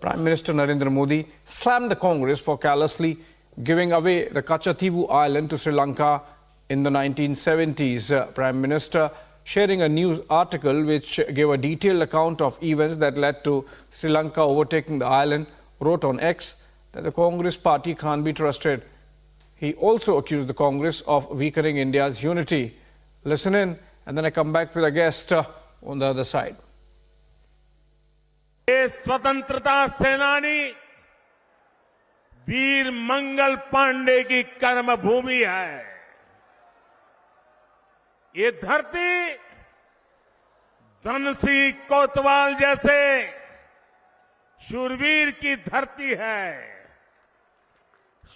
Prime Minister Narendra Modi slammed the Congress for callously giving away the Kachativu Island to Sri Lanka in the 1970s. Prime Minister sharing a news article which gave a detailed account of events that led to Sri Lanka overtaking the island, wrote on X that the Congress party can't be trusted. He also accused the Congress of weakening India's unity. Listen in, and then I come back with a guest on the other side. ये स्वतंत्रता सेनानी वीर मंगल पांडे की कर्मभूमि है। ये धरती धनसिंह कोतवाल जैसे शूरवीर की धरती है।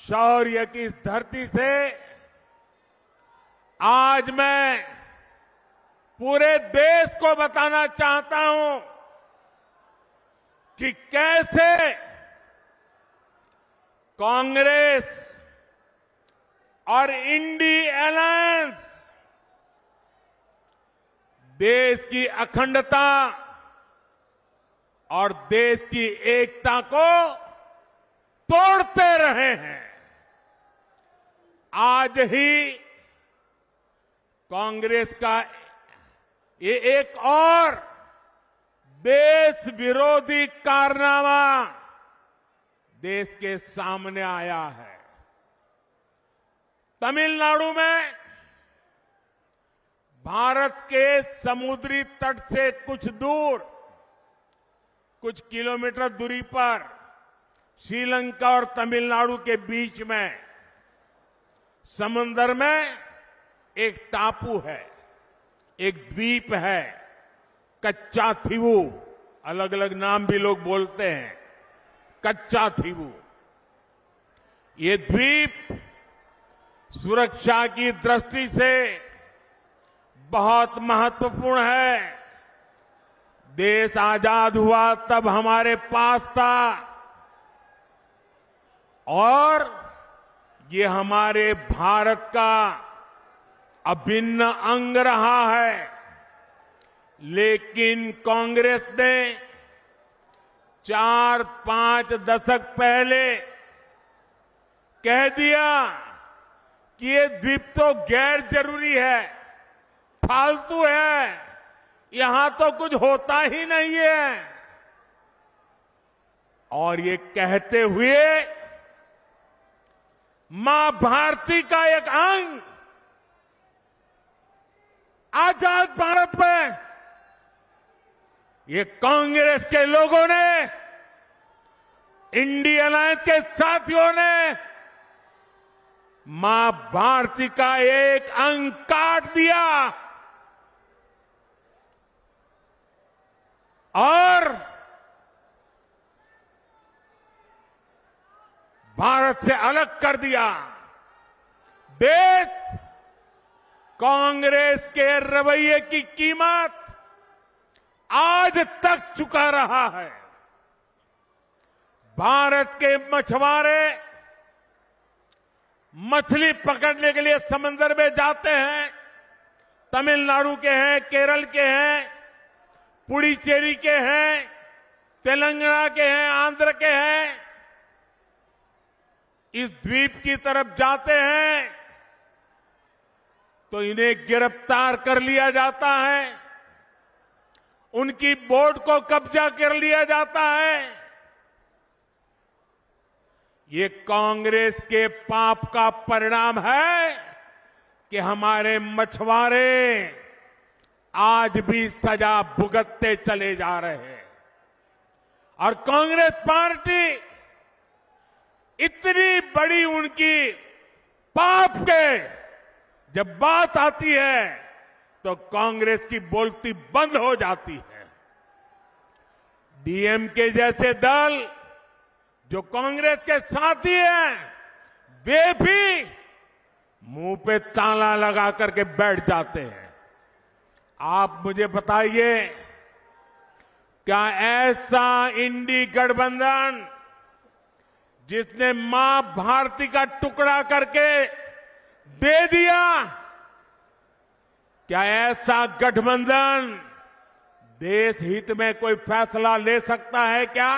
शौर्य की इस धरती से आज मैं पूरे देश को बताना चाहता हूं कि कैसे कांग्रेस और इंडी अलायंस देश की अखंडता और देश की एकता को तोड़ते रहे हैं। आज ही कांग्रेस का ये एक और देश विरोधी कारनामा देश के सामने आया है। तमिलनाडु में भारत के समुद्री तट से कुछ दूर, कुछ किलोमीटर दूरी पर श्रीलंका और तमिलनाडु के बीच में समुद्र में एक टापू है, एक द्वीप है, कच्चा थीवू, अलग अलग नाम भी लोग बोलते हैं, कच्चा थीवू। ये द्वीप सुरक्षा की दृष्टि से बहुत महत्वपूर्ण है। देश आजाद हुआ तब हमारे पास था और ये हमारे भारत का अभिन्न अंग रहा है। लेकिन कांग्रेस ने 4-5 दशक पहले कह दिया कि ये द्वीप तो गैर जरूरी है, फालतू है, यहां तो कुछ होता ही नहीं है। और ये कहते हुए मां भारती का एक अंग आजाद भारत में ये कांग्रेस के लोगों ने, इंडी अलायंस के साथियों ने मां भारती का एक अंग काट दिया और भारत से अलग कर दिया। देश कांग्रेस के रवैये की कीमत आज तक चुका रहा है। भारत के मछुआरे मछली पकड़ने के लिए समंदर में जाते हैं, तमिलनाडु के हैं, केरल के हैं, पुडुचेरी के हैं, तेलंगाना के हैं, आंध्र के हैं, इस द्वीप की तरफ जाते हैं तो इन्हें गिरफ्तार कर लिया जाता है, उनकी बोट को कब्जा कर लिया जाता है। ये कांग्रेस के पाप का परिणाम है कि हमारे मछुआरे आज भी सजा भुगतते चले जा रहे हैं। और कांग्रेस पार्टी इतनी बड़ी उनकी पाप के जब बात आती है तो कांग्रेस की बोलती बंद हो जाती है। डीएमके जैसे दल जो कांग्रेस के साथी हैं, वे भी मुंह पे ताला लगा करके बैठ जाते हैं। आप मुझे बताइए, क्या ऐसा इंडी गठबंधन जिसने मां भारती का टुकड़ा करके दे दिया, क्या ऐसा गठबंधन देश हित में कोई फैसला ले सकता है क्या?